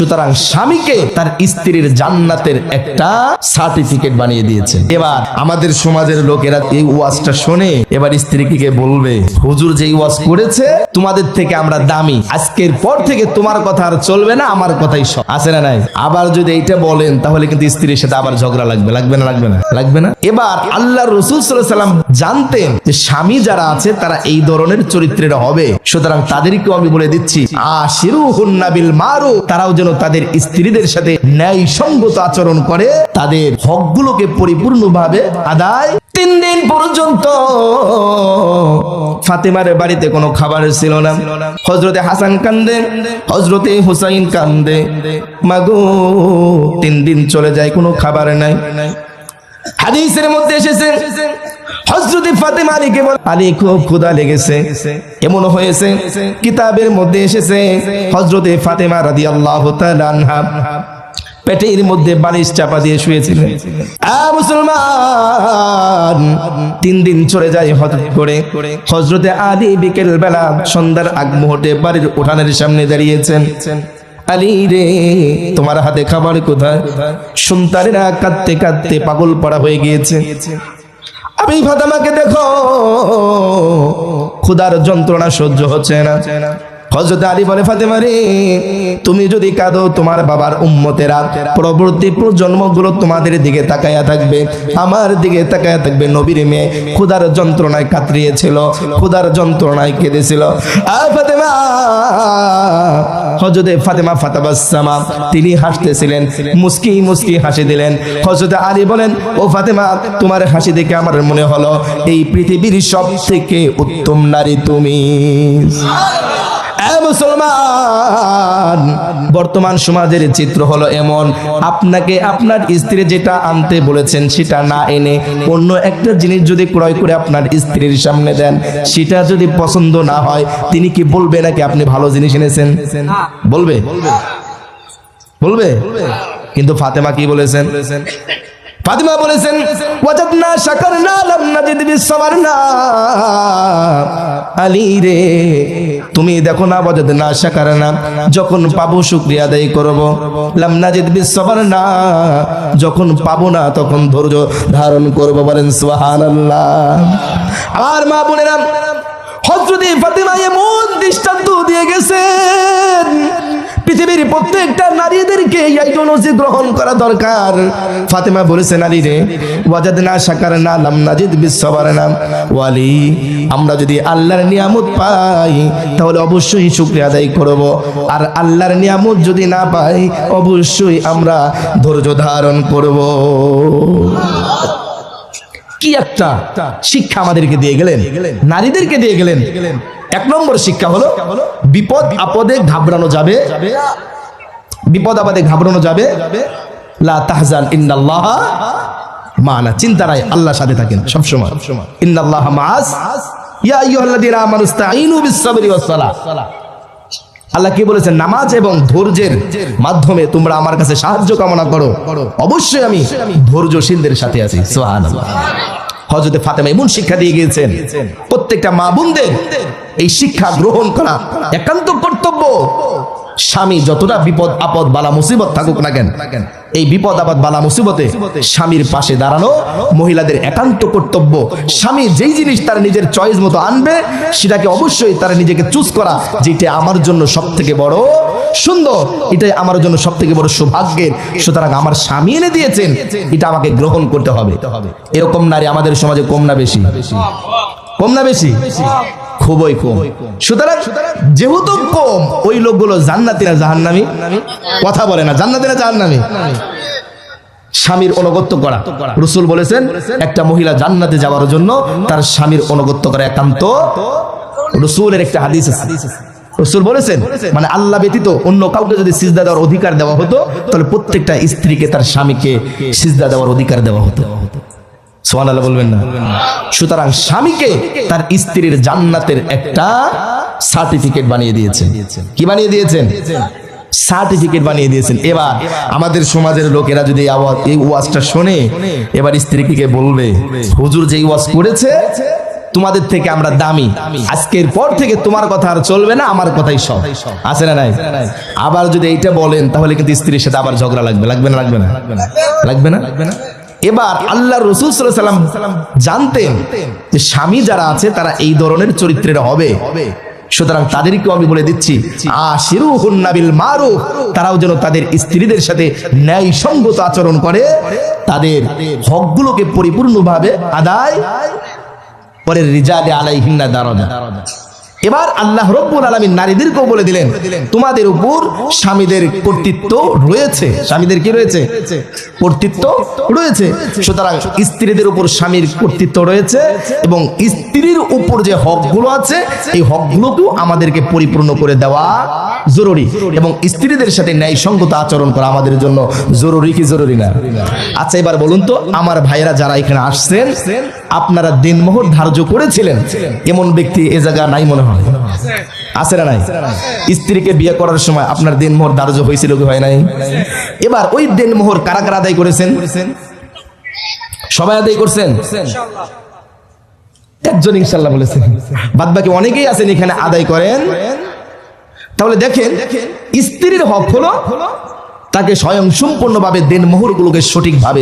সুতরাং স্বামীকে তার স্ত্রীর জান্নাতের একটা সার্টিফিকেট বানিয়ে দিয়েছেন। এবার আমাদের সমাজের লোকেরা এই ওয়াজটা শুনে এবার স্ত্রীকে বলবে, হুজুর যে ওয়াজ করেছে তোমাদের থেকে আমরা দামি, আজকের পর থেকে তোমার কথা আর চলবে না, আমার কথাই সব। আছে না নাই? আবার যদি এইটা বলেন তাহলে কিন্তু স্ত্রীর সাথে আবার ঝগড়া লাগবে না? লাগবে না। এবার আল্লাহ রাসূল সাল্লাল্লাহু আলাইহি ওয়াসাল্লাম জানতেন যে স্বামী যারা আছে তারা এই ধরনের চরিত্রের হবে, সুতরাং তাদেরকেও আমি বলে দিচ্ছি আশিরুহুন্না বিল মারুফ, তারাও যেন তাদের স্ত্রীদের সাথে ন্যায়সঙ্গত আচরণ করে, তাদের হকগুলোকে পরিপূর্ণভাবে আদায়। 3 দিন পর্যন্ত ফাতেমার বাড়িতে কোনো খাবার ছিল না। হযরতে হাসান কান্দে, হযরতে হুসাইন কান্দে, মাগো 3 দিন চলে যায় কোনো খাবার নাই। হাদিসের মধ্যে এসেছে হযরতে ফাতেমা আলীকে বলে, আলী খুব ক্ষুধা লেগেছে। এমন হয়েছে কিতাবের মধ্যে এসেছে হযরতে ফাতেমা রাদিয়াল্লাহু তাআলা আনহা পেটের মধ্যে বালিশ চাপা দিয়ে শুয়েছিলেন। মুসলমান 3 দিন চলে যায় হঠাৎ করে। হযরতে আলী বিকেল বেলা সন্ধ্যার আগ মুহূর্তে বাড়ির উঠানের সামনে দাঁড়িয়েছেন। আলী রে, তোমার হাতে খাবার কোথায়? সন্তানেরা কাঁদতে কাঁদতে পাগল পাড়া হয়ে গিয়েছে। আমি ফাতেমাকে দেখো, ক্ষুধার যন্ত্রণা সহ্য হচ্ছে না। হযরত আলী বলে, ফাতেমা রে, তুমি যদি কাঁদো তোমার বাবার উম্মতেরা পরবর্তী প্রজন্মগুলো তোমাদের দিকে তাকায়া থাকবে, আমার দিকে তাকায়া থাকবে। নবীর মেয়ে ক্ষুধার যন্ত্রণায় কাতরিয়েছিল, ক্ষুধার যন্ত্রণায় কেঁদেছিল। ফাতেমা, হযরতে ফাতেমা ফাতাবাসসামা, তিনি হাসতেছিলেন, মুস্কি মুস্কি হাসি দিলেন। হযরত আলী বলেন, ও ফাতেমা, তোমার হাসি দেখে আমার মনে হলো এই পৃথিবীর সবথেকে উত্তম নারী তুমি। মুসলমান, বর্তমান সমাজের চিত্র হলো এমন, আপনাকে আপনার স্ত্রী যেটা আনতে বলেছেন সেটা না এনে অন্য একটা জিনিস যদি ক্রয় করে আপনার স্ত্রীর সামনে দেন, সেটা যদি পছন্দ না হয়, তিনি কি বলবে নাকি আপনি ভালো জিনিস এনেছেন? বলবে? কিন্তু ফাতেমা কি বলেছেন? ফাতেমা বলেছেন, ওয়াজাদনা শাকারনা লাম নাজিদ বিসসাবারনা। আলী রে, তুমি দেখো না, ওয়াজাদনা শাকারনা, যখন পাবো শুকরিয়া আদায় করব, লাম নাজিদ বিসসাবারনা, যখন পাবো না তখন ধৈর্য ধারণ করব। বলেন সুবহানাল্লাহ। আর মা বোনেরা, হযরত ফাতেমা এমন দৃষ্টান্ত দিয়ে গেছেন, পৃথিবীর প্রত্যেকটা নারীদেরকে এই অনুযায়ী গ্রহণ করা দরকার। ফাতেমা বলেছেন, আলী রে, ওয়াজাদনা শাকারনা লাম নাজিদ বিসসাবারনা। ওয়ালি, আমরা যদি আল্লাহর নিয়ামত পাই তাহলে অবশ্যই শুকরিয়া আদায় করব, আর আল্লাহর নিয়ামত যদি না পাই অবশ্যই আমরা ধৈর্য ধারণ করব। কি একটা শিক্ষা আমাদেরকে দিয়ে গেলেন, নারীদেরকে দিয়ে গেলেন। 1 নম্বর শিক্ষা হলো বিপদ আপদে ঘাবড়ানো যাবে, বিপদ আপদে ঘাবড়ানো যাবে। লা তাহজান ইন্নাল্লাহা মা'ানা, চিন্তা নাই, আল্লাহর সাথে থাকেন সব সময়। ইন্নাল্লাহা মা'াস, ইয়া আইয়ুহাল্লাযীনা আমানু ইসতাঈনু বিস-সাবরি ওয়াস-সালাহ। আল্লাহ কি বলেছেন? নামাজ এবং ধৈর্যের মাধ্যমে তোমরা আমার কাছে সাহায্য কামনা করো, অবশ্যই আমি ধৈর্যশীলদের সাথে আছি। সুবহানাল্লাহ। হযরত ফাতেমা এমন শিক্ষা দিয়ে গিয়েছেন, প্রত্যেকটা মা বোনদের এই শিক্ষা গ্রহণ করা একান্ত কর্তব্য। স্বামী যতটা বিপদ আপদ বালা মুসিবত থাকুক না কেন, এই বিপদ আপদ বালা মুসিবতে স্বামীর পাশে দাঁড়ানো মহিলাদের একান্ত কর্তব্য। স্বামী যেই জিনিস তার নিজের চয়েস মতো আনবে, সেটাকে অবশ্যই তার নিজেকে চুজ করা, যেটা আমার জন্য সবথেকে বড় সুন্দর, এটাই আমার জন্য সবথেকে বড় সৌভাগ্যের। সুতরাং আমার স্বামী এনে দিয়েছেন, এটা আমাকে গ্রহণ করতে হবে। এরকম নারী আমাদের সমাজে কম না বেশি? কম না বেশি? খুবই কম। সুতরাং যেহেতু কম, ওই লোকগুলো জান্নাতি না জাহান্নামী? কথা বলে না, জান্নাতি না জাহান্নামী? স্বামীর অনুগত্য করা, রাসূল বলেছেন একটা মহিলা জান্নাতে যাওয়ার জন্য তার স্বামীর অনুগত্য করা একান্ত। রাসূলের একটা হাদিস আছে, রাসূল বলেছেন, মানে আল্লাহ ব্যতীত অন্য কাউকে যদি সিজদা দেওয়ার অধিকার দেওয়া হতো, তাহলে প্রত্যেকটা স্ত্রীকে তার স্বামীকে সিজদা দেওয়ার অধিকার দেওয়া হতো। সুবহানাল্লাহ বলবেন না? সুতরাং স্বামীকে তার স্ত্রীর জান্নাতের একটা সার্টিফিকেট বানিয়ে দিয়েছেন। কি বানিয়ে দিয়েছেন? সার্টিফিকেট বানিয়ে দিয়েছেন। এবার আমাদের সমাজের লোকেরা যদি এই ওয়াজটা শুনে এবার স্ত্রীকে বলবে, হুজুর যে ওয়াজ করেছে তোমাদের থেকে আমরা দামি, আজকের পর থেকে তোমার কথা আর চলবে না, আমার কথাই সব। আছে না নাই? আবার যদি এইটা বলেন তাহলে কিন্তু স্ত্রীর সাথে আবার ঝগড়া লাগবে, লাগবে না? লাগবে না? লাগবে না? এবার আল্লাহ রাসূল সাল্লাল্লাহু আলাইহি ওয়াসাল্লাম জানতেন যে স্বামী যারা আছে তারা এই ধরনের চরিত্রের হবে, সুতরাং তাদেরকেও আমি বলে দিচ্ছি আশিরুহুন্না বিল মারুফ, তারাও যেন তাদের স্ত্রীদের সাথে ন্যায়সঙ্গত আচরণ করে, তাদের হকগুলোকে পরিপূর্ণভাবে আদায় করে। রিজালে আলাইহিন্না দারাজা। এবার আল্লাহ রাব্বুল আলামিন নারীদেরকেও বলে দিলেন তোমাদের উপর স্বামীদের কর্তৃত্ব রয়েছে। স্বামীদের কি রয়েছে? কর্তৃত্ব রয়েছে। সুতরাং স্ত্রীদের উপর স্বামীর কর্তৃত্ব রয়েছে এবং স্ত্রীর উপর যে হকগুলো আছে এই হকগুলোকেও আমাদেরকে পরিপূর্ণ করে দেওয়া জরুরি এবং স্ত্রীদের সাথে ন্যায়সঙ্গত আচরণ করা আমাদের জন্য জরুরি কি জরুরি না? আচ্ছা এবার বলুন তো আমার ভাইয়েরা যারা এখানে আসছেন, আপনারা দিনমোহর ধার্য করেছিলেন, এমন ব্যক্তি এ জায়গা নাই মনে হয়? আছে না নাই? স্ত্রীকে বিয়ে করার সময় আপনার দিনমোহর ধার্য হয়েছিল কি হয় নাই? এবার ওই দিনমোহর কারা কারা আদায় করেছেন? সবাই আদায় করছেন? একজন ইনশাআল্লাহ বলেছেন, বাদ বাকি অনেকেই আছেন এখানে আদায় করেন। তাহলে দেখেন স্ত্রীর হক হলো তাকে স্বয়ং সম্পূর্ণভাবে দিনমোহরগুলোকে সঠিকভাবে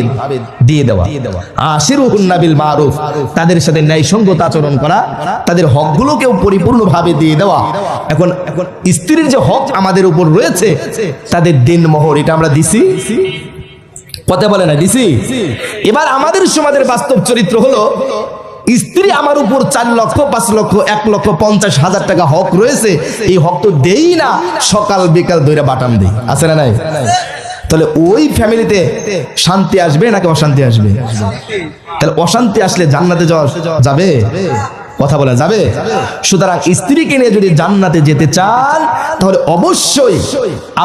দিয়ে দেওয়া। আশিরুহুন্না বিল মারুফ, তাদের সাথে ন্যায়সঙ্গত আচরণ করা, তাদের হকগুলোকেও পরিপূর্ণভাবে দিয়ে দেওয়া। এখন স্ত্রীর যে হক আমাদের উপর রয়েছে তাদের দিনমোহর এটা আমরা দিছি, কথা বলে না দিছি? এবার আমাদের সমাজের বাস্তব চরিত্র হলো স্ত্রী আমার উপর 4 লক্ষ 5 লক্ষ 1,50,000 টাকা হক রয়েছে, এই হক তো দেই না, সকাল বিকাল ধরে বাটাম দেই। আছে না নাই? তাহলে ওই ফ্যামিলিতে শান্তি আসবে নাকি অশান্তি আসবে? তাহলে অশান্তি আসলে জান্নাতে যাওয়া যাবে? কথা বলা যাবে? সুতরাং স্ত্রীকে নিয়ে যদি জান্নাতে যেতে চান তাহলে অবশ্যই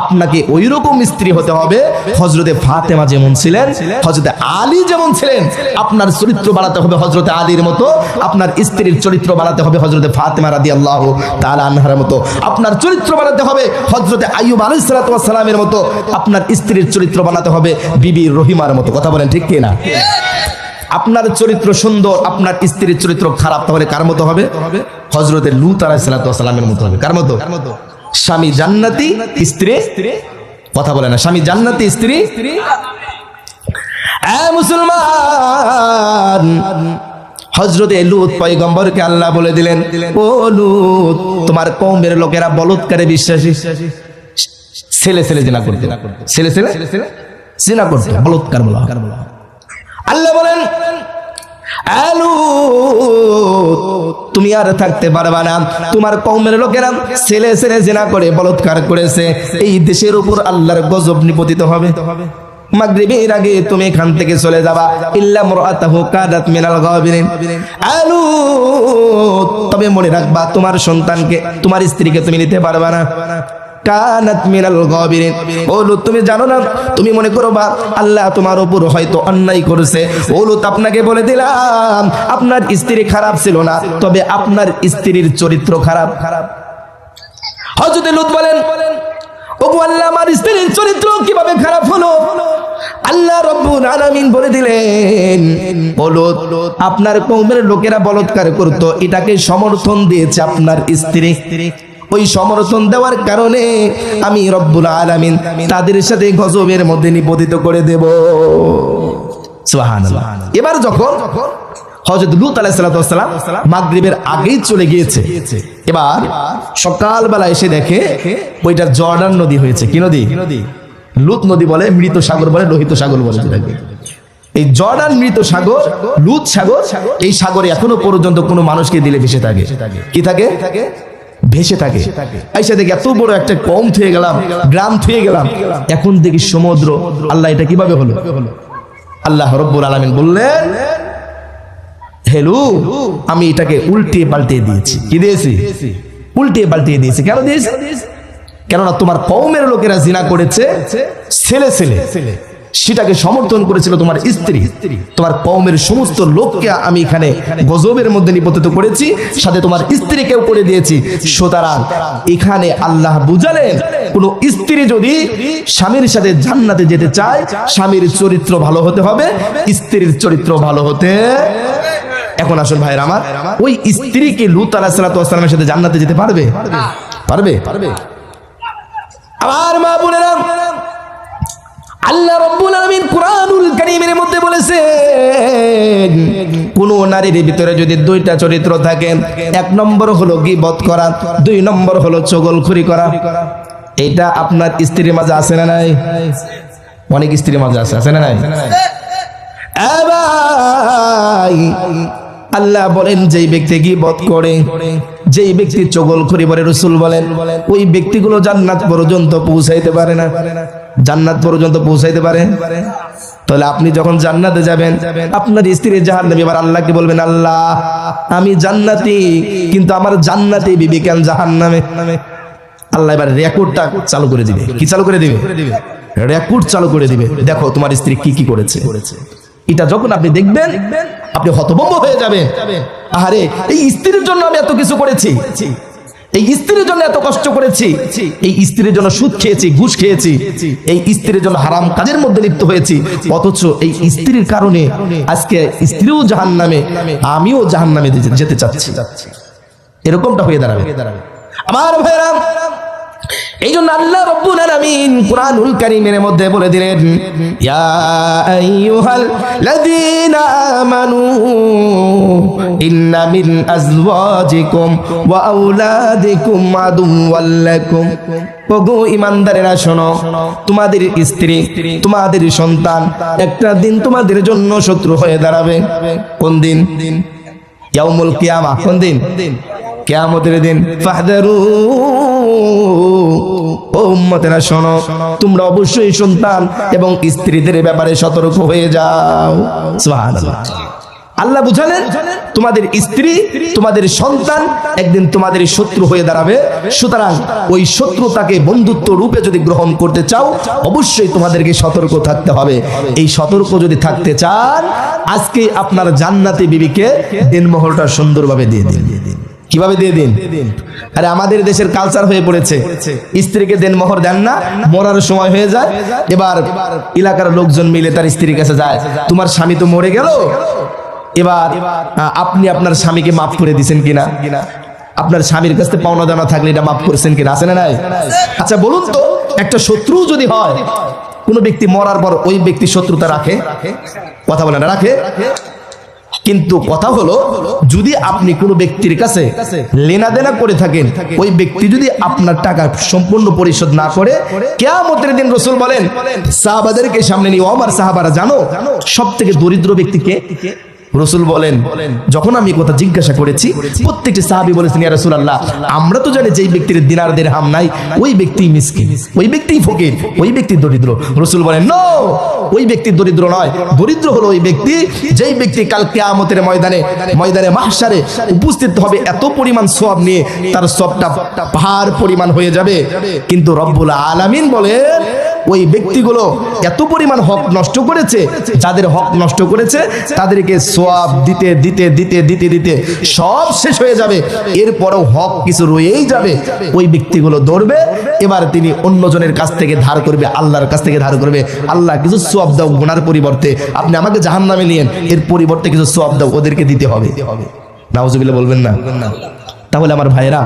আপনাকে ওই রকম স্ত্রী হতে হবে হযরতে ফাতেমা যেমন ছিলেন, হযরতে আলী যেমন ছিলেন। আপনার চরিত্র বানাতে হবে হযরতে আলীর মতো, আপনার স্ত্রীর চরিত্র বানাতে হবে হযরতে ফাতেমা রাদিয়াল্লাহু তাআলা আনহার মতো, আপনার চরিত্র বানাতে হবে হযরতে আইয়ুব আলাইহিস সালাতু ওয়াস সালামের মতো, আপনার স্ত্রীর চরিত্র বানাতে হবে বিবি রহিমার মতো। কথা বলেন ঠিক কি না? আপনার চরিত্র সুন্দর, আপনার স্ত্রীর চরিত্র খারাপ, তাহলে কার মতো হবে? হযরতে লূত আলাইহিস সালাতু ওয়াস সালামের মতো হবে। কার মতো? স্বামী জান্নাতি, স্ত্রী, কথা বলে না, স্বামী জান্নাতি, স্ত্রী। মুসলমান, হযরতে লূত পয়গম্বরকে আল্লাহ বলে দিলেন ও লূত তোমার কওমের লোকেরা বলৎকারে বিশ্বাসী, ছেলে ছেলে জিনা করতে, ছেলে ছেলে জিনা করতে, বলৎকার বলা। আল্লাহ বলেন তুমি আর থাকতে পারবা না, তোমার কওমের লোকেরা ছেলে ছেলে জিনা করে বলৎকার করেছে, এই দেশের উপর আল্লাহর গজব নিপতিত হবে। মাগরিবের আগে তুমি এখান থেকে চলে যাবা, ইল্লা মুরআতাহু কাদাত মিনাল গাবিরিন। তবে মনে রাখবা তোমার সন্তানকে, তোমার স্ত্রীকে তুমি নিতে পারবা না। কানাত মিনাল গাবিরিন। ও লূত তুমি জানো না, তুমি মনে করবা আল্লাহ তোমার উপর হয়তো অন্যায় করেছে। ও লূত আপনাকে বলে দিলাম আপনার স্ত্রী খারাপ ছিল না, তবে আপনার স্ত্রীর চরিত্র খারাপ। হযরত লূত বলেন ওগো আল্লাহ আমার স্ত্রীর চরিত্র কিভাবে খারাপ হলো? আল্লাহ রাব্বুল আলামিন বলে দিলেন ও লূত আপনার কওমের লোকেরা বলৎকার করত, এটাকে সমর্থন দিয়েছে আপনার স্ত্রী। ওই সমর্থন দেওয়ার কারণে আমি রব্বুল আলামিন তাদের সাথে গজবের মধ্যে নিপতিত করে দেব। সুবহানাল্লাহ। এবার যখন হযরত লূত আলাইহিস সালাম মাগরিবের আগেই চলে গিয়েছে, এবার সকালবেলা এসে দেখে ওইটা জর্ডান নদী হয়েছে। কি নদী? লূত নদী বলে, মৃত সাগর বলে, লোহিত সাগর বলে যেটাকে। এই জর্ডান মৃত সাগর, লূত সাগর, এই সাগরে এখনো পর্যন্ত কোনো মানুষকে দিলে ভেসে থাকে। কি থাকে? ভেসে থাকে। আইসা দেখি এত বড় একটা কম থুয়ে গেলাম, গ্রাম থুয়ে গেলাম, এখন দেখি সমুদ্র। আল্লাহ এটা কিভাবে হলো? আল্লাহ রাব্বুল আলামিন বললেন হেলু আমি এটাকে উল্টিয়ে পাল্টিয়ে দিয়েছি। কি দিয়েছি? উল্টিয়ে পাল্টিয়ে দিয়েছি। কেন দিয়েছি? কেননা তোমার কওমের লোকেরা জিনা করেছে ছেলে ছেলে, সেটাকে সমর্থন করেছিল তোমার স্ত্রী। তোমার কওমের সমস্ত লোককে আমি এখানে গজবের মধ্যে নিপতিত করেছি, সাথে তোমার স্ত্রীকেও করে দিয়েছি। সুতরাং এখানে আল্লাহ বুঝালেন কোন স্ত্রী যদি স্বামীর সাথে জান্নাতে যেতে চায়, স্বামীর চরিত্র ভালো হতে হবে, স্ত্রীর চরিত্র ভালো হতে এখন আসুন ভাইরা আমার, ওই স্ত্রী কি লূত আলাইহিস সালামের সাথে জান্নাতে যেতে পারবে? পারবে? আমার মা বোনেরা, আল্লাহ রাব্বুল আলামিন কুরআনুল কারীমের মধ্যে বলেছেন, কোন নারীর ভিতরে যদি দুইটা চরিত্র থাকে, এক নম্বর হলো গীবত করা, দুই নম্বর হলো চগলখুরি করা, এটা আপনার স্ত্রীর মাঝে আছে না নাই? অনেক স্ত্রীর মাঝে আছে না নাই? আল্লাহ বলেন, যেই ব্যক্তি গীবত করে, যেই ব্যক্তি চগলখুরি করে, রাসূল বলেন ওই ব্যক্তিগুলো জান্নাত পর্যন্ত পৌঁছাইতে পারে না। জান্নাত পর্যন্ত পৌঁছাইতে পারে? তাহলে আপনি যখন জান্নাতে যাবেন, আপনার স্ত্রী জাহান্নামী, এবার আল্লাহকে বলবেন, আল্লাহ আমি জান্নাতি, কিন্তু আমার জান্নাতি বিবি কেন জাহান্নামে? আল্লাহ এবার রেকর্ডটা চালু করে দিবে। কি চালু করে দিবে? রেকর্ড চালু করে দিবে। দেখো তোমার স্ত্রী কি কি করেছে। এটা যখন আপনি দেখবেন, আপনি হতভম্ব হয়ে যাবেন। আরে এই স্ত্রীর জন্য আমি এত কিছু করেছি, এই স্ত্রীর জন্য এত কষ্ট করেছি, এই স্ত্রীর জন্য সুদ খেয়েছি, ঘুষ খেয়েছি, এই স্ত্রীর জন্য হারাম কাজের মধ্যে লিপ্ত হয়েছি, অথচ এই স্ত্রীর কারণে আজকে স্ত্রীও জাহান্নামে, আমিও জাহান্নামে যেতে চাচ্ছি। এরকমটা হয়ে দাঁড়াবে। আমার ভাইরা, এই জন্য আল্লাহ রাব্বুল আলামিন কুরআনুল কারীমের মধ্যে বলে দিলেন, ইয়া আইয়ুহাল্লাযীনা আমানু ইন্না মিন আজওয়াজিকুম ওয়া আওলাদিকুম আদুওয়াল লাকুম। ওগো ঈমানদারেরা শোনো, তোমাদের স্ত্রী, তোমাদের সন্তান একটা দিন তোমাদের জন্য শত্রু হয়ে দাঁড়াবে। কোন দিন? ইয়াউমুল কিয়ামা। কোন দিন? কিয়ামতের দিন। ফাহদারু, ও উম্মতেরা শোনো, তোমরা অবশ্যই সন্তান এবং স্ত্রীদের ব্যাপারে সতর্ক হয়ে যাও। সুবহানাল্লাহ। আল্লাহ বুঝালেন, তোমাদের স্ত্রী, তোমাদের সন্তান একদিন তোমাদের শত্রু হয়ে দাঁড়াবে। সুতরাং ওই শত্রুতাকে বন্ধুত্ব রূপে যদি গ্রহণ করতে চাও, অবশ্যই তোমাদেরকে সতর্ক থাকতে হবে। এই সতর্ক যদি থাকতে চান, আজকে আপনার জান্নাতি বিবিকে দেনমোহরটা সুন্দরভাবে দিয়ে দিন। কিভাবে দিয়ে দিন? আরে আমাদের দেশের কালচার হয়ে পড়েছে, স্ত্রীকে দেনমোহর দেন না, মরার সময় হয়ে যায়, এবার এলাকার লোকজন মিলে তার স্ত্রীর কাছে যায়, তোমার স্বামী তো মরে গেল, এবার আপনি আপনার স্বামীকে মাফ করে দিয়েছেন কিনা, আপনার স্বামীর কাছে পাওনা দানা থাকলে এটা মাফ করেছেন কিনা, আছে না নাই? আচ্ছা বলুন তো, একটা শত্রু যদি হয়, কোন ব্যক্তি মরার পর ওই ব্যক্তি শত্রুতা রাখে? কথা বলে না, রাখে? কিন্তু কথা হলো, যদি আপনি কোনো ব্যক্তির কাছে লেনাদেনা করে থাকেন, ওই ব্যক্তি যদি আপনার টাকা সম্পূর্ণ পরিশোধ না করে, কিয়ামতের দিন রাসূল বলেন, সাহাবাদেরকে সামনে নিয়ে, আমার সাহাবারা জানো সবথেকে দরিদ্র ব্যক্তি কে? রাসূল বলেন, যখন আমি কথা জিজ্ঞাসা করেছি, প্রত্যেকটি সাহাবী বলেছেন, ইয়া রাসূলুল্লাহ, আমরা তো জানি যেই ব্যক্তির দিনার দিরহাম নাই, ওই ব্যক্তিই মিসকিন, ওই ব্যক্তিই ফকির, ওই ব্যক্তি দরিদ্র। রাসূল বলেন, নো, ওই ব্যক্তি দরিদ্র নয়, দরিদ্র হলো ওই ব্যক্তি যেই ব্যক্তি কাল কিয়ামতের ময়দানে মাহশারে উপস্থিত হবে, এত পরিমাণ সওয়াব নিয়ে তার সওয়াবটা পাহাড় পরিমাণ হয়ে যাবে। কিন্তু রব্বুল আলামিন বলেন, ওই ব্যক্তিগুলো এত পরিমাণ হক নষ্ট করেছে, যাদের হক নষ্ট করেছে তাদেরকে সওয়াব দিতে দিতে দিতে দিতে দিতে সব শেষ হয়ে যাবে, এরপরেও হক কিছু রয়েই যাবে। ওই ব্যক্তিগুলো ধরবে, এবার তিনি অন্যজনের কাছ থেকে ধার করবে, আল্লাহর কাছ থেকে ধার করবে, আল্লাহ কিছু সওয়াব দাও, গুনার পরিবর্তে আপনি আমাকে জাহান্নামে নিয়েন, এর পরিবর্তে কিছু সওয়াব দাও, ওদেরকে দিতে হবে। নাউজুবিল্লাহ বলবেন না? তাহলে আমার ভাইরা,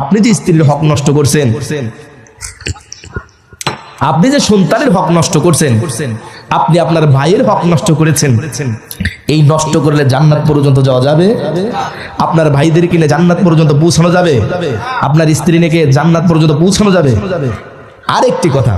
আপনি যে স্ত্রীর হক নষ্ট করছেন, আপনি যে সন্তানের হক নষ্ট করছেন, আপনি আপনার ভাইয়ের হক নষ্ট করেছেন, এই নষ্ট করলে জান্নাত পর্যন্ত যাওয়া যাবে? আপনার ভাইদের কিনে জান্নাত পর্যন্ত পৌঁছানো যাবে? আপনার স্ত্রী নিয়ে জান্নাত পর্যন্ত পৌঁছানো যাবে? আরেকটি কথা,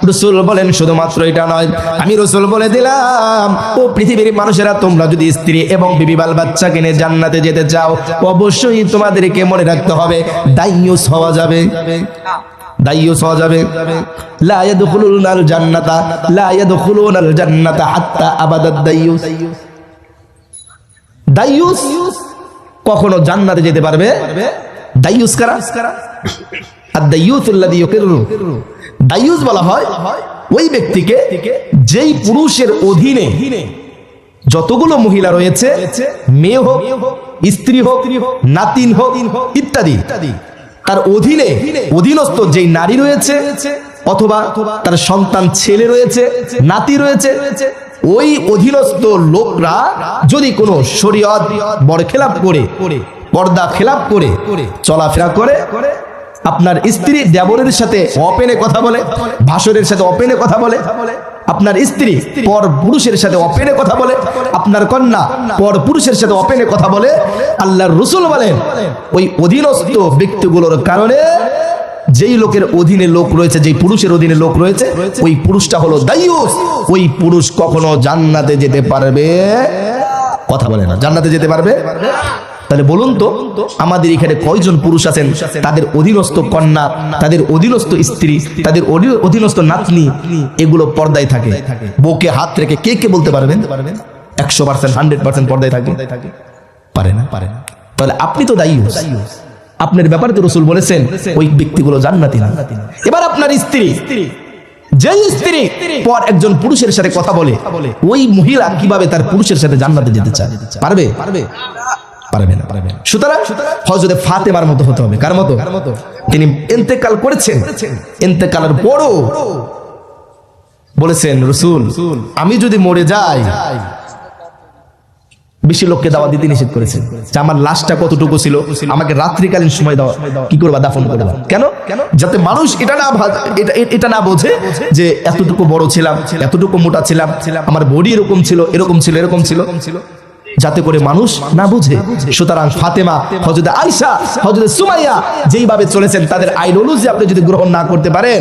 রাসূল বলেন, শুধুমাত্র এটা নয়, আমি রাসূল বলে দিলাম, ও পৃথিবীর মানুষেরা, তোমরা যদি স্ত্রী এবং বিবি বাল বাচ্চা কিনে জান্নাতে যেতে চাও, অবশ্যই তোমাদেরকে মনে রাখতে হবে, দাইয়ুস হওয়া যাবে। দাইয়ুস হওয়া যাবে। লা ইয়াদখুলুনাল জান্নাতা, লা ইয়াদখুলুনাল জান্নাতা হাত্তা আবাদাদ দাইয়ুস। দাইয়ুস কখনো জান্নাতে যেতে পারবে? দাইয়ুস কারা? আদ-দাইয়ুসুল্লাযী ইউকিররু। দাইয়ুস বলা হয় ওই ব্যক্তিকে যেই পুরুষের অধীনে যতগুলো মহিলা রয়েছে, মেয়ে হোক, স্ত্রী হোক, নাতিন হোক ইত্যাদি, তার অধীনে অধীনস্থ যেই নারী রয়েছে, অথবা তার সন্তান ছেলে রয়েছে, নাতি রয়েছে, ওই অধীনস্থ লোকরা যদি কোনো শরীয়ত বরখেলাপ করে, পর্দা খেলাপ করে চলাফেরা করে, আপনার স্ত্রী দেবরের সাথে অপেনে কথা বলে, ভাসুরের সাথে অপেনে কথা বলে, আপনার স্ত্রী পর পুরুষের সাথে অপেনে কথা বলে, আপনার কন্যা পর পুরুষের সাথে অপেনে কথা বলে, আল্লাহর রাসূল বলেন ওই অধীনস্থ ব্যক্তিগুলোর কারণে যেই লোকের অধীনে লোক রয়েছে, যেই পুরুষের অধীনে লোক রয়েছে, ওই পুরুষটা হলো দায়ুস। ওই পুরুষ কখনো জান্নাতে যেতে পারবে, কথা বলে না, জান্নাতে যেতে পারবে। তাহলে বলুন তো আমাদের এখানে কয়জন পুরুষ আছেন তাদের অধীনস্থ কন্যা, তাদের অধীনস্থ স্ত্রী, তাদের অধীনস্থ নাতনি এগুলো পর্দায় থাকে? বুকে হাত রেখে কে কে বলতে পারবেন 100%, 100% পর্দায় থাকে? পারে না। তাহলে আপনি তো দায়ুস, আপনার ব্যাপারে তো রাসূল বলেছেন ওই ব্যক্তিগুলো জান্নাতি না। এবার আপনার স্ত্রী, যেই স্ত্রী পর একজন পুরুষের সাথে কথা বলে, ওই মহিলা কিভাবে তার পুরুষের সাথে জান্নাতে যেতে চায়? পারবে না। সুতরাং হযরত ফাতেমার মতো হতে হবে। কার মতো? তিনি ইন্তেকাল করেছেন, ইন্তেকালের পরও বলেছেন রাসূল আমি যদি মরে যাই, বেশি লোককে দাওয়াত দিতে নিষেধ করেছেন যে আমার লাশটা কতটুকু ছিল আমাকে রাত্রিকালীন সময় দাও, কি করবা, দাফন করে দাও। কেন? যাতে মানুষ এটা না বোঝে যে এতটুকু বড় ছিলাম, এতটুকু মোটা ছিলাম, আমার বডি এরকম ছিল, এরকম ছিল, যাতে করে মানুষ না বুঝে। সুতরাং ফাতেমা, হযরত আয়েশা, হযরত সুমাইয়া যেইভাবে চলেছেন, তাদের আইডিওলজি আপনি যদি গ্রহণ না করতে পারেন,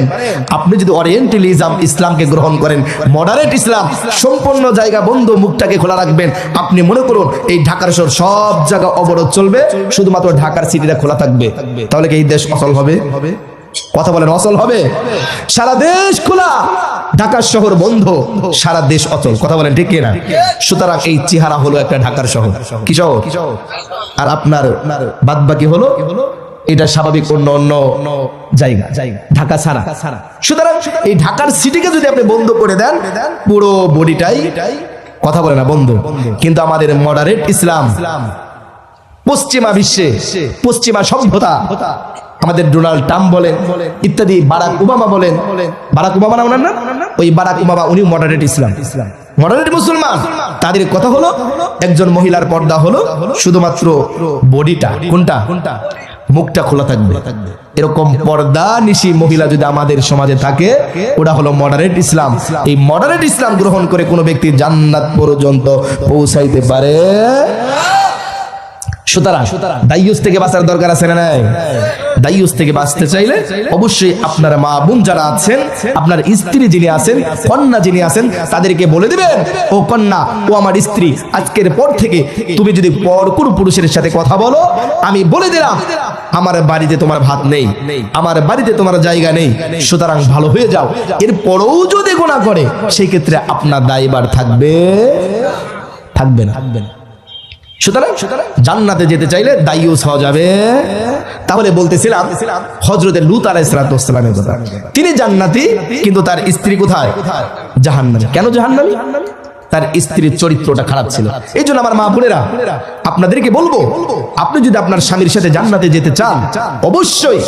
আপনি যদি ওরিয়েন্টালিজম ইসলামকে গ্রহণ করেন, মডারেট ইসলাম, সম্পূর্ণ জায়গা বন্ধ, মুখটাকে খোলা রাখবেন, আপনি মনে করুন এই ঢাকার শহর সব জায়গা অবরোধ চলবে, শুধুমাত্র ঢাকার সিটিটা খোলা থাকবে, তাহলে কি এই দেশ অচল হবে? কথা বলেন, অচল হবে? সারা দেশ খোলা, ঢাকার শহর বন্ধ, সারা দেশ অচল। কথা বলেন ঠিক কিনা? সুতরাং এই চেহারা হলো একটা ঢাকার শহর, কি শহর? আর আপনার বাদ বাকি হলো এটা স্বাভাবিক অন্য জায়গা, ঢাকা ছাড়া। সুতরাং এই ঢাকার সিটিকে যদি আপনি বন্ধ করে দেন, পুরো বডিটাই, কথা বলে না, বন্ধ। কিন্তু আমাদের মডারেট ইসলাম, পশ্চিমা বিশ্বে, পশ্চিমা সভ্যতা, আমাদের ডোনাল্ড ট্রাম্প বলেন ইত্যাদি, বারাক ওবামা বলেন, বারাক ওবামা না ওনার নাম, ওই বারাক ওবামা উনি মডারেট ইসলাম, মডারেট মুসলমান। তাদের কথা হলো একজন মহিলার পর্দা হলো শুধুমাত্র বডিটা, কোনটা? মুখটা খোলা থাকবে। এরকম পর্দা নিশি মহিলা যদি আমাদের সমাজে থাকে, ওটা হলো মডারেট ইসলাম। এই মডারেট ইসলাম গ্রহণ করে কোনো ব্যক্তি জান্নাত পর্যন্ত পৌঁছাইতে পারে। সুতরাং দায়ুস থেকে বাঁচার দরকার আছে না নাই? দায়ুস থেকে বাঁচতে চাইলে অবশ্যই আপনার মা বোন যারা আছেন, আপনার স্ত্রী যিনি আছেন, কন্যা যিনি আছেন, তাদেরকে বলে দিবেন, ও কন্যা, ও আমার স্ত্রী, আজকের পর থেকে তুমি যদি পর কোনো পুরুষের সাথে কথা বলো, আমি বলে দিলাম আমার বাড়িতে তোমার ভাত নেই, আমার বাড়িতে তোমার জায়গা নেই, সুতরাং ভালো হয়ে যাও। এরপরও যদি গুনাহ করে, সেই ক্ষেত্রে আপনার দায়ভার থাকবে না। সুতরাং জান্নাতে যেতে চাইলে দায়ুস হওয়া যাবে। তাহলে বলতেছিলাম হযরত লূত আলাইহিস সালামের কথা। তিনি জান্নাতি, কিন্তু তার স্ত্রী কোথায়? জাহান্নামে। কেন জাহান্নামী? তার স্ত্রীর চরিত্রটা খারাপ ছিল। এই জন্য আমার মা বোনেরা, আপনাদেরকে বলবো, আপনি যদি আপনার স্বামীর সাথে জান্নাতে যেতে চান, অবশ্যই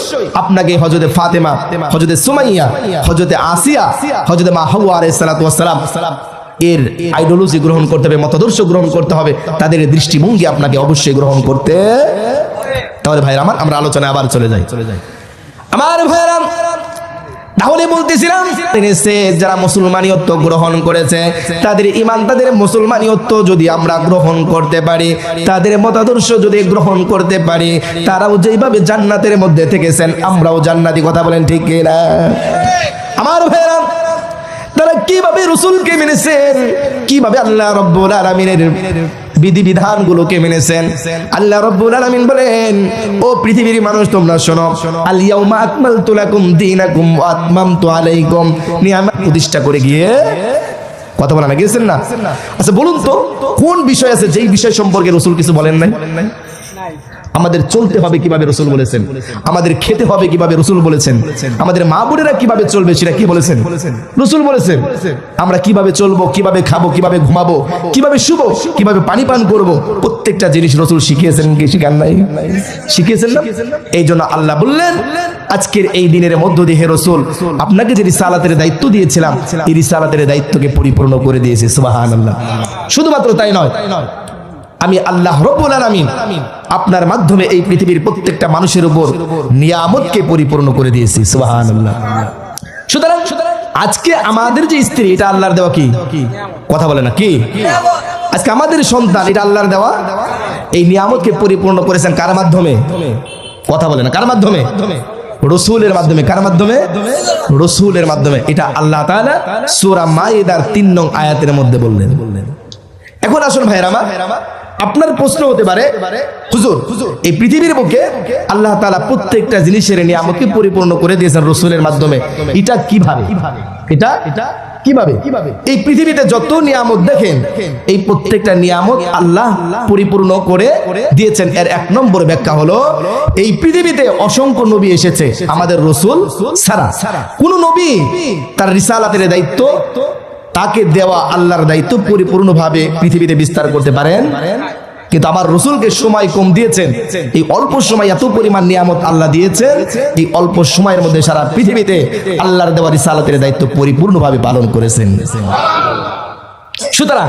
আপনাকে হযরত ফাতেমা, হযরত সুমাইয়া, হযরত আসিয়া, হযরত মা হাওয়া আলাইহিস সালাম এর আইডিওলজি গ্রহণ করতে হবে, মতাদর্শ গ্রহণ করতে হবে, তাদের দৃষ্টিভঙ্গি আপনাকে অবশ্যই গ্রহণ করতে। তাহলে ভাইরা আমার, আমরা আলোচনায় আবার চলে যাই। আমার ভাইরা, তাহলে বলতেছিলাম যারা মুসলমানিয়ত্ব গ্রহণ করেছে, তাদের ঈমান, তাদের মুসলমানিয়ত্ব যদি আমরা গ্রহণ করতে পারি, তাদের মতাদর্শ যদি গ্রহণ করতে পারি, তারাও যেভাবে জান্নাতের মধ্যে থেকেছেন, আমরাও জান্নাতি। কথা বলেন ঠিক কিনা? আমার ভাইরা, তারা কিভাবে রাসূলকে মেনেছেন, কিভাবে আল্লাহ রাব্বুল আলামিনের বিধিবিধানগুলোকে মেনেছেন। আল্লাহ রাব্বুল আলামিন বলেন, ও পৃথিবীর মানুষ, তোমরা শোনো, আল ইয়াউমা আকমালতু লাকুম দীনাকুম ওয়া আতমামতু আলাইকুম নিয়ামত প্রতিষ্ঠা করে গিয়ে কথা বলা না গিয়েছেন না? আচ্ছা বলুন তো, কোন বিষয় আছে যেই বিষয় সম্পর্কে রাসূল কিছু বলেন নাই? আমাদের চলতে হবে কিভাবে রাসূল বলেছেন, আমাদের খেতে হবে কিভাবে রাসূল বলেছেন, আমাদের মা বোনেরা কিভাবে চলবে সেটা কি বলেছেন? রাসূল বলেছেন। আমরা কিভাবে চলবো, কিভাবে খাবো, কিভাবে ঘুমাবো, কিভাবে শুবো, কিভাবে পানি পান করবো, প্রত্যেকটা জিনিস রাসূল শিখিয়েছেন কি শিখান নাই? শিখিয়েছেন না? এই জন্য আল্লাহ বললেন আজকের এই দিনের মধ্য দিয়ে হে রাসূল আপনাকে যে রিসালাতের দায়িত্ব দিয়েছিলাম এই রিসালাতের দায়িত্বকে পরিপূর্ণ করে দিয়েছি সুবহানাল্লাহ। শুধুমাত্র তাই নয়, আমি আল্লাহ রাব্বুল আলামিন আপনার মাধ্যমে এই পৃথিবীর প্রত্যেকটা মানুষের উপর নিয়ামতকে পরিপূর্ণ করে দিয়েছি সুবহানাল্লাহ। সুতরাং আজকে আমাদের যে স্ত্রী এটা আল্লাহর দেওয়া কি কথা বলে না কি, আজকে আমাদের সন্তান এটা আল্লাহর দেওয়া, এই নিয়ামতকে পরিপূর্ণ করেছেন কার মাধ্যমে কথা বলে না, কার মাধ্যমে? রাসূলের মাধ্যমে। কার মাধ্যমে? রাসূলের মাধ্যমে। এটা আল্লাহ তাআলা সূরা মাইদার 3 নং আয়াতের মধ্যে বললেন। এখন আসুন ভাইরা আমার, আপনার প্রশ্ন হতে পারে হুজুর এই পৃথিবীর বুকে আল্লাহ তাআলা প্রত্যেকটা জিনিসের নিয়ামতকে পরিপূর্ণ করে দিয়েছেন রাসূলের মাধ্যমে, এটা কিভাবে? এটা কিভাবে? এই পৃথিবীতে যত নিয়ামত দেখেন এই প্রত্যেকটা নিয়ামত আল্লাহ পরিপূর্ণ করে দিয়েছেন। এর 1 নম্বর ব্যাখ্যা হলো এই পৃথিবীতে অসংখ্য নবী এসেছে, আমাদের রাসূল ছাড়া কোন নবী তার রিসালাতের দায়িত্ব তাকে দেওয়া আল্লাহর দায়িত্ব পরিপূর্ণভাবে পৃথিবীতে বিস্তার করতে পারেন, কিন্তু আমার রাসূলকে সময় কম দিয়েছেন। এই অল্প সময় এত পরিমাণ নিয়ামত আল্লাহ দিয়েছেন, এই অল্প সময়ের মধ্যে সারা পৃথিবীতে আল্লাহর দেওয়া রিসালাতের দায়িত্ব পরিপূর্ণভাবে পালন করেছেন। সুতরাং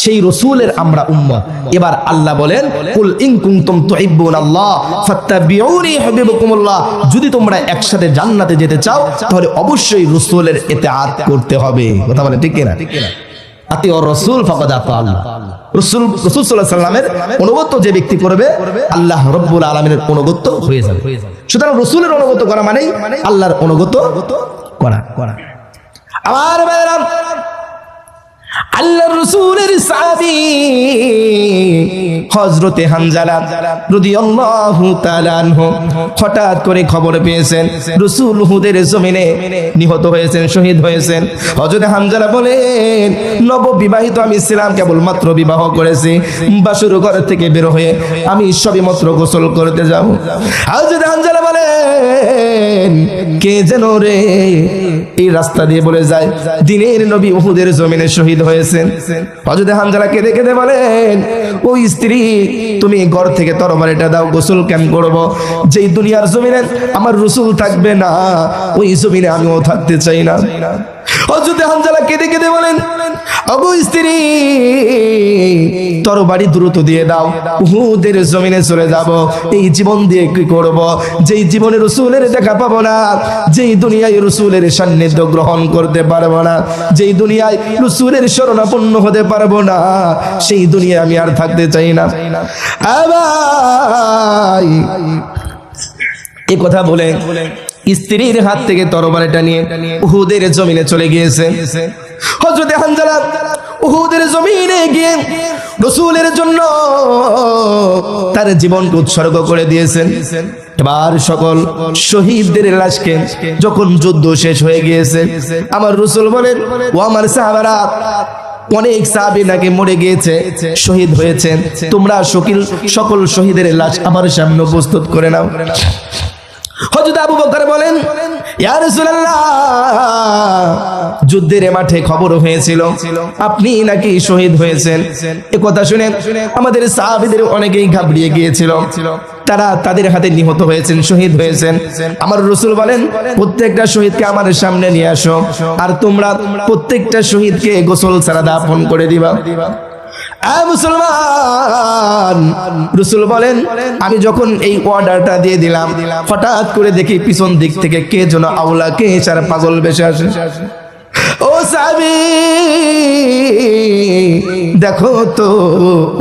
সেই রাসূলের আমরা উম্মত। এবার আল্লাহ বলেন কুল ইন কুনতুম তুহিব্বুনাল্লাহ ফাত্তাবিউনি ইউহিব্বুকুমুল্লাহ, যদি তোমরা একসাথে জান্নাতে যেতে চাও তাহলে অবশ্যই রাসূলের ইতিআত করতে হবে। কথা বলে ঠিক কিনা? আতিউর রাসূল ফাকাদ আতাআল্লাহ। রাসূল সাল্লাল্লাহু আলাইহি সাল্লামের অনুগত যে ব্যক্তি করবে আল্লাহ রাব্বুল আলামিনের অনুগত হয়ে যাবে। সুতরাং রাসূলের অনুগত করা মানে আল্লাহর অনুগত করা। আমার ভাইরা, আল্লাহর রাসূলের সাহাবী হযরতে হানজালা রাদিয়াল্লাহু তাআলা আনহু হঠাৎ করে খবর পেয়েছেন রাসূল উহুদের জমিনে নিহত হয়েছেন, শহীদ হয়েছেন। হযরতে হানজালা বলেন নববিবাহিত আমি ছিলাম, কেবলমাত্র বিবাহ করেছি, বাসর ঘর থেকে বের হয়ে আমি সবেমাত্র গোসল করতে যাব। হযরতে হানজালা বলেন কে যেন রে এই রাস্তা দিয়ে বলে যায় দিনের নবী উহুদের জমিনে শহীদ হয়েছেন। হযরত হানজালা কেঁদে কেঁদে বলেন ওই স্ত্রী তুমি ঘর থেকে তরবারিটা দাও, গোসল কেন করব? যেই দুনিয়ার জমিনে আমার রাসূল থাকবে না ওই জমিনে আমিও থাকতে চাই না। হযরত হানজালা কেঁদে কেঁদে বলেন ওগো স্ত্রী তরবারি দ্রুত দিয়ে দাও, উহুদের জমিনে চলে যাব। এই জীবন দিয়ে কি করব? যেই জীবনে রাসূলের দেখা পাবো না, যেই দুনিয়ায় রাসূলের সান্নিধ্য গ্রহণ করতে পারবো না, যেই দুনিয়ায় রাসূলের শরণাপন্ন হতে পারবো না, সেই দুনিয়ায় আমি আর থাকতে চাই না। ভাই এই কথা বলে স্ত্রীর হাত থেকে তরবারিটা নিয়ে উহুদের জমিনে চলে গিয়েছে। হযরত হানজালা উহুদের জমিনে গিয়ে রাসূলের জন্য তার জীবনকে উৎসর্গ করে দিয়েছেন। এবার সকল শহীদদের লাশকে যখন যুদ্ধ শেষ হয়ে গিয়েছে আমার রাসূল বলেন ও আমার সাহাবারা, অনেক সাহাবী নাকি মরে গিয়েছে, শহীদ হয়েছে, তোমরা সকল শহীদের লাশ আমার সামনে প্রস্তুত করে নাও। হযরত আবু বকর বলেন ইয়া রাসূলুল্লাহ যুদ্ধের মাঠে খবর হয়েছিল আপনি নাকি শহীদ হয়েছেন। এই কথা শুনে আমাদের সাহাবীদের অনেকেই ঘাবড়িয়ে গিয়েছিল, তারা তাদের হাতে নিহত হয়েছেন, শহীদ হয়েছেন। আমার রাসূল বলেন প্রত্যেকটা শহীদকে আমার সামনে নিয়ে আসো, আর তোমরা প্রত্যেকটা শহীদকে গোসল ছাড়া দাফন করে দিবা। মুসলমান, রাসূল বলেন আমি যখন এই অর্ডারটা দিয়ে দিলাম হঠাৎ করে দেখি পিছন দিক থেকে কে যেন আওলাকে এছাড়া পাগল বেশে আসে। ও সাহাবী দেখো তো,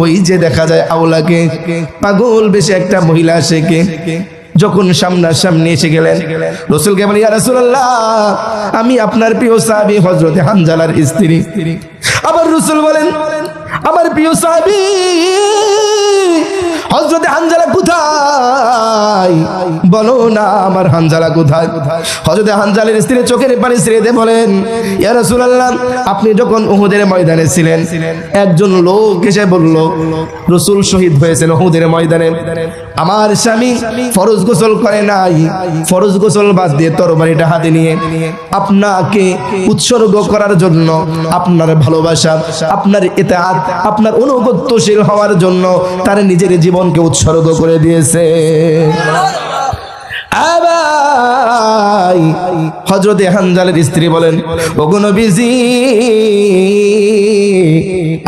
ওই যে দেখা যায় আওলাকে পাগল বেশে একটা মহিলা আসে। কে? যখন সামনাসামনি এসে গেলেন রাসূলকে বলেন ইয়া রাসূলুল্লাহ আমি আপনার প্রিয় সাহাবী হযরতে হানজালার স্ত্রী। আবার রাসূল বলেন আমার প্রিয় সাহাবী হযরতে হানজালা কোথায়? বলো না আমার হানজালা কোথায়? হযরতে হানজালার স্ত্রী চোখের পানি ছেড়ে দিয়ে বলেন ইয়া রাসূলুল্লাহ আপনি যখন উহুদের ময়দানে ছিলেন একজন লোক এসে বলল রাসূল শহীদ হয়েছেন উহুদের ময়দানে। আমার স্বামী ফরজ গোসল করে নাই, ফরজ গোসল বাদ দিয়ে তরবারিটা হাতে নিয়ে আপনাকে উৎসর্গ করার জন্য, আপনার ভালোবাসা, আপনার ইতাআত, আপনার অনুগত্যশীল হওয়ার জন্য তার নিজের জীবনকে উৎসর্গ করে দিয়েছে। আবাই হযরতে হানজালার স্ত্রী বলেন, ওগো নবীজি,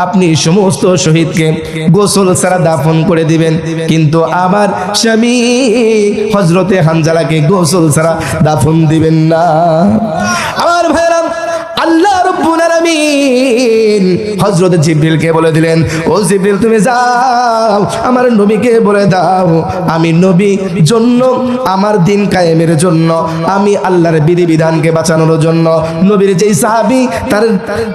আপনি সমস্ত শহীদকে গোসল ছাড়া দাফন করে দিবেন, কিন্তু আমার স্বামী হযরতে হানজালাকে গোসল ছাড়া দাফন দিবেন না। আমার ভাইরা, আল্লাহ রাব্বুল আলামিন হযরত জিবরিলকে বলে দিলেন, ও জিবরিল তুমি যাও আমার নবীকে বলে দাও, আমি নবী জন্য, আমার দিন কায়েমের জন্য, আমি আল্লাহর বিধিবিধানকে বাঁচানোর জন্য, নবীর যেই সাহাবী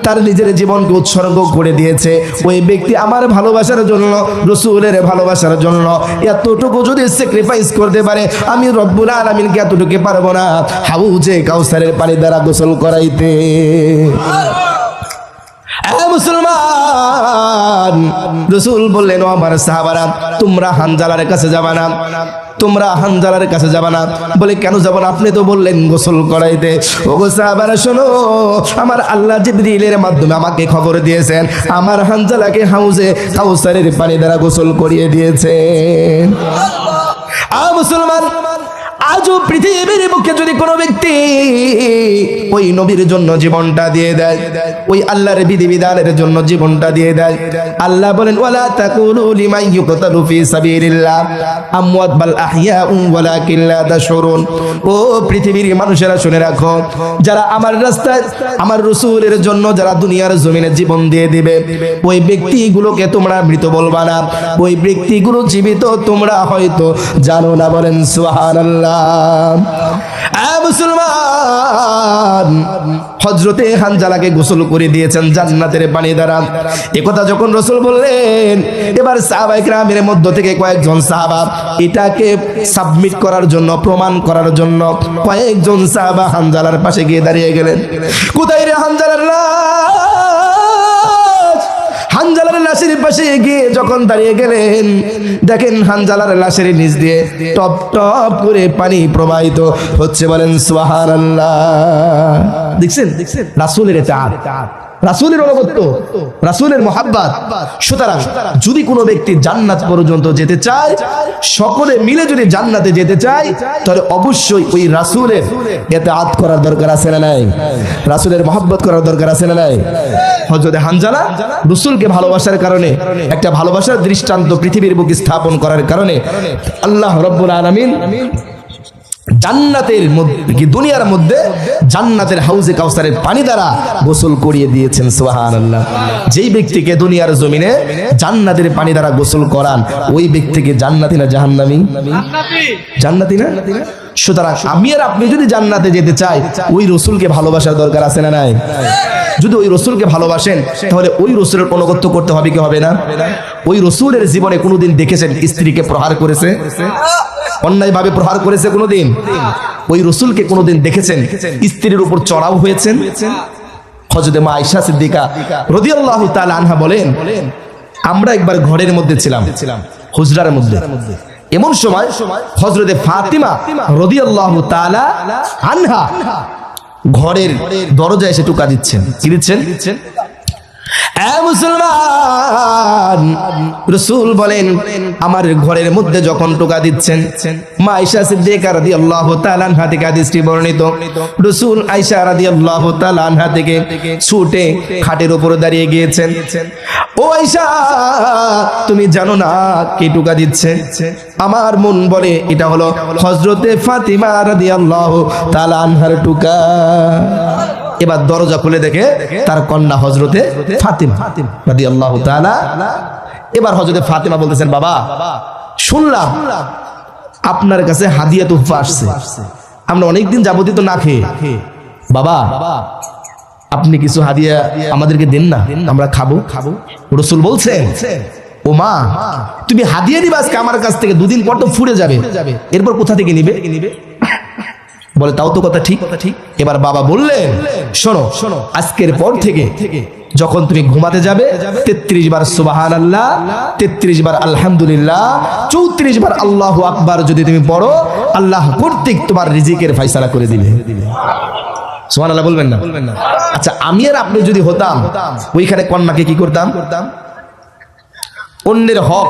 তার নিজের জীবনকে উৎসর্গ করে দিয়েছে, ওই ব্যক্তি আমার ভালোবাসার জন্য, রাসূলের ভালোবাসার জন্য এতটুকু যদি স্যাক্রিফাইস করতে পারে, আমি রব্বুল আলামিনকে এতটুকু পারবো না হাউজে কাউসারের পানি দ্বারা গোসল করাইতে। মুসলমান, রাসূল বললেন, ও আমার সাহাবারা, তোমরা হানজালার কাছে যাবা না, তোমরা হানজালার কাছে যাবা না। বলে কেন যাব না? আপনি তো বললেন গোসল করাইতে। ওগো সাহাবারা শোনো, আমার আল্লাহ জিবরিলের মাধ্যমে আমাকে খবর দিয়েছেন, আমার হানজালাকে হাউজে কাউসারের পানি দ্বারা গোসল করিয়ে দিয়েছেন। মুসলমান, আজও পৃথিবীর বুকে যদি কোনো ব্যক্তি ওই নবীর জন্য জীবনটা দিয়ে দেয়, ওই আল্লাহর বিধিবিধানের জন্য জীবনটা দিয়ে দেয়, আল্লাহ বলেন, ওয়ালা তাকুলু লিমান ইউকতালু ফি সাবিলিল্লাহ আমওয়াত বাল আহইয়াউ ওয়ালাকিন লা তাশউরুন। ও পৃথিবীর মানুষেরা শুনে রাখো, যারা আমার রাস্তায়, আমার রাসূলের জন্য যারা দুনিয়ার জমিনে জীবন দিয়ে দিবে, ওই ব্যক্তিগুলোকে তোমরা মৃত বলবা না, ওই ব্যক্তিগুলো জীবিত তোমরা হয়তো জানো না। বলেন সুবহানাল্লাহ। মুসলমান, হযরতে হানজালাকে গোসল করে দিয়েছেন জান্নাতের পানি দ্বারা। একথা যখন রাসূল বললেন, এবার সাহাবায়ে কেরামের মধ্য থেকে কয়েকজন সাহাবা এটাকে সাবমিট করার জন্য, প্রমাণ করার জন্য কয়েকজন সাহাবা হানজালার পাশে গিয়ে দাঁড়িয়ে গেলেন। কোথায় রে হানজালার লাশ? হানজালার লাশের পাশে গিয়ে যখন দাঁড়িয়ে গেলেন, দেখেন হানজালার লাশের নিচ দিয়ে টপ টপ করে পানি প্রবাহিত হচ্ছে। বলেন সুবহানাল্লাহ। দেখছেন রাসূলের ইতাআত, রাসূলের অনুগত্য, রাসূলের মুহাব্বত। সুতরাং যদি কোনো ব্যক্তি জান্নাত পর্যন্ত যেতে চায়, সকলে মিলে যদি জান্নাতে যেতে চায়, তাহলে অবশ্যই ওই রাসূলের ইতাআত করার দরকার আছে না নাই? রাসূলের মুহাব্বত করার দরকার আছে না নাই? হযরত হানজালা রাসূলকে ভালোবাসার কারণে, একটা ভালোবাসার দৃষ্টান্ত পৃথিবীর বুকে স্থাপন করার কারণে আল্লাহ রাব্বুল আলামিন জান্নাতের মধ্যে, কি দুনিয়ার মধ্যে জান্নাতের হাউজে কাউসারের পানি দ্বারা গোসল করিয়ে দিয়েছেন। সুবহানাল্লাহ। যেই ব্যক্তিকে দুনিয়ার জমিনে জান্নাতের পানি দ্বারা গোসল করান, ওই ব্যক্তিকে জান্নাতি না জাহান্নামী? জান্নাতি না? সুতরাং আমি আর আপনি যদি জান্নাতে যেতে চাই, ওই রাসূলকে ভালোবাসার দরকার আছে না নাই? যদি ওই রাসূলকে ভালোবাসেন, তাহলে ওই রাসূলের অনুগত্য করতে হবে কি হবে না? ওই রাসূলের জীবনে কোনোদিন দেখেছেন স্ত্রীকে প্রহার করেছে? অন্যায়ভাবে প্রহার করেছে কোনোদিন? ওই রাসূলকে কোনোদিন দেখেছেন স্ত্রীর উপর চড়াও হয়েছেন? হযরত মা আয়েশা সিদ্দিকা রাদিয়াল্লাহু তাআলা আনহা বলেন, আমরা একবার ঘরের মধ্যে ছিলাম, হুজরার মধ্যে। এমন সময় হযরত ফাতিমা রাদিয়াল্লাহু তাআলা আনহা ঘরের দরজায় এসে টোকা দিচ্ছেন। কি দিচ্ছেন? মুসলমান, রাসূল বলেন, আমার ঘরের মধ্যে যখন টোকা দিচ্ছেন, মা আয়েশা সিদ্দিকা রাদিয়াল্লাহু তাআলা আনহা থেকে হাদিসটি বর্ণিত, রাসূল আয়েশা রাদিয়াল্লাহু তাআলা আনহা থেকে ছুটে খাটের উপরে দাঁড়িয়ে গিয়েছেন। ও আয়েশা, তুমি জানো না কে টোকা দিচ্ছে? আমার মন বলে এটা হলো হযরতে ফাতিমা রাদিয়াল্লাহু তাআলা আনহার টোকা। এবার দরজা খুলে দেখে তার কন্যা হযরতে ফাতিমা রাদিয়াল্লাহু তাআলা। এবার হযরতে ফাতিমা বলতেছেন, বাবা শুনলাম আপনার কাছে হাদিয়া তোহফা আসছে, আমরা অনেকদিন যাবতীয় তো না খেয়ে, বাবা আপনি কিছু হাদিয়া আমাদেরকে দেন না, আমরা খাবো। রাসূল বলছেন, ও মা, তুমি হাদিয়া দিবা আজকে আমার কাছ থেকে, দুদিন পর তো ফুরে যাবে, এরপর কোথা থেকে নিবে? বলে তাও তো কথা ঠিক। এবার বাবা বললেন, শোনো, আজকের পর থেকে যখন তুমি ঘুমাতে যাবে 33 বার সুবহানাল্লাহ, 33 বার আলহামদুলিল্লাহ, 34 বার আল্লাহু আকবার যদি তুমি পড়ো, আল্লাহ কর্তৃক তোমার রিজিকের ফয়সালা করে দিবে। সুবহানাল্লাহ বলবেন না? আচ্ছা, আমি আর আপনি যদি হতাম, ওইখানে কন্যাকে কি করতাম? অন্যের হক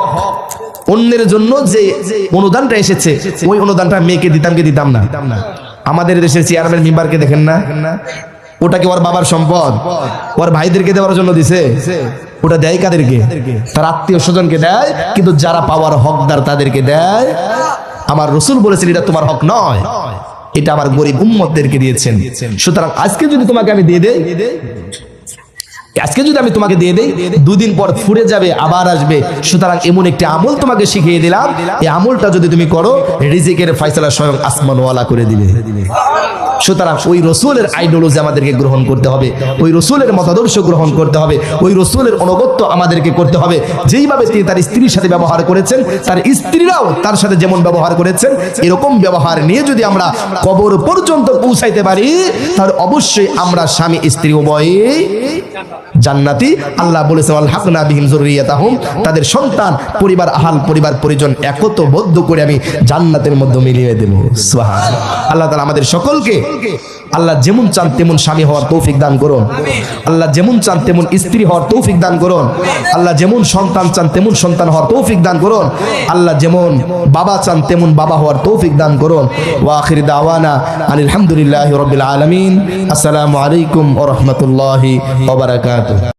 অন্যের জন্য যে অনুদানটা এসেছে ওই অনুদানটা মেয়েকে দিতাম কি দিতাম না? আমাদের দেশের চেয়ারম্যান মেম্বারকে দেখেন না, ওটা কি ওর বাবার সম্পদ? ওর ভাইদেরকে দেওয়ার জন্য দিছে? ওটা দেয় কাদেরকে? তার আত্মীয় স্বজনকে দেয়, কিন্তু যারা পাওয়ার হকদার তাদেরকে দেয়। আমার রাসূল বলেছেন এটা তোমার হক নয়, এটা আমার গরিব উম্মতদেরকে দিয়েছেন। সুতরাং আজকে যদি তোমাকে আমি দিয়ে দেই, আজকে যদি আমি তোমাকে দিয়ে দেই, দুদিন পর ফুরে যাবে, আবার আসবে। সুতরাং এমন একটি আমল তোমাকে শিখিয়ে দিলাম, এই আমলটা যদি তুমি করো, রিজিকের ফয়সালা স্বয়ং আসমানওয়ালা করে দিবে। সুতরাং ওই রসুলের আইডিওলজি আমাদেরকে গ্রহণ করতে হবে, ওই রসুলের মতাদর্শ গ্রহণ করতে হবে, ওই রসুলের অনুগত্য আমাদেরকে করতে হবে। যেইভাবে তিনি তার স্ত্রীর সাথে ব্যবহার করেছেন, তার স্ত্রীরাও তার সাথে যেমন ব্যবহার করেছেন, এরকম ব্যবহার নিয়ে যদি আমরা কবর পর্যন্ত পৌঁছাইতে পারি, তাহলে অবশ্যই আমরা স্বামী স্ত্রী উভয়ই জান্নাতি। আল্লাহ বলেছেন আলহাকনা বিহিম যুররিয়াতাহুম, তাদের সন্তান পরিবার আহাল পরিবার পরিজন একত্রবদ্ধ করে আমি জান্নাতের মধ্যে মিলিয়ে দেব। সুবহানাল্লাহ। আল্লাহ তাআলা আমাদের সকলকে আল্লাহ যেমন চান তেমন স্বামী হওয়ার তৌফিক দান করুন, আল্লাহ যেমন চান তেমন স্ত্রী হওয়ার তৌফিক দান করুন, আল্লাহ যেমন সন্তান চান তেমন সন্তান হওয়ার তৌফিক দান করুন, আল্লাহ যেমন বাবা চান তেমন বাবা হওয়ার তৌফিক দান করুন। ওয়া আখির দাওয়ানা আলহামদুলিল্লাহি রাব্বিল আলামিন। আসসালামু আলাইকুম ওয়া রাহমাতুল্লাহি ওয়া বারাকাতুহু।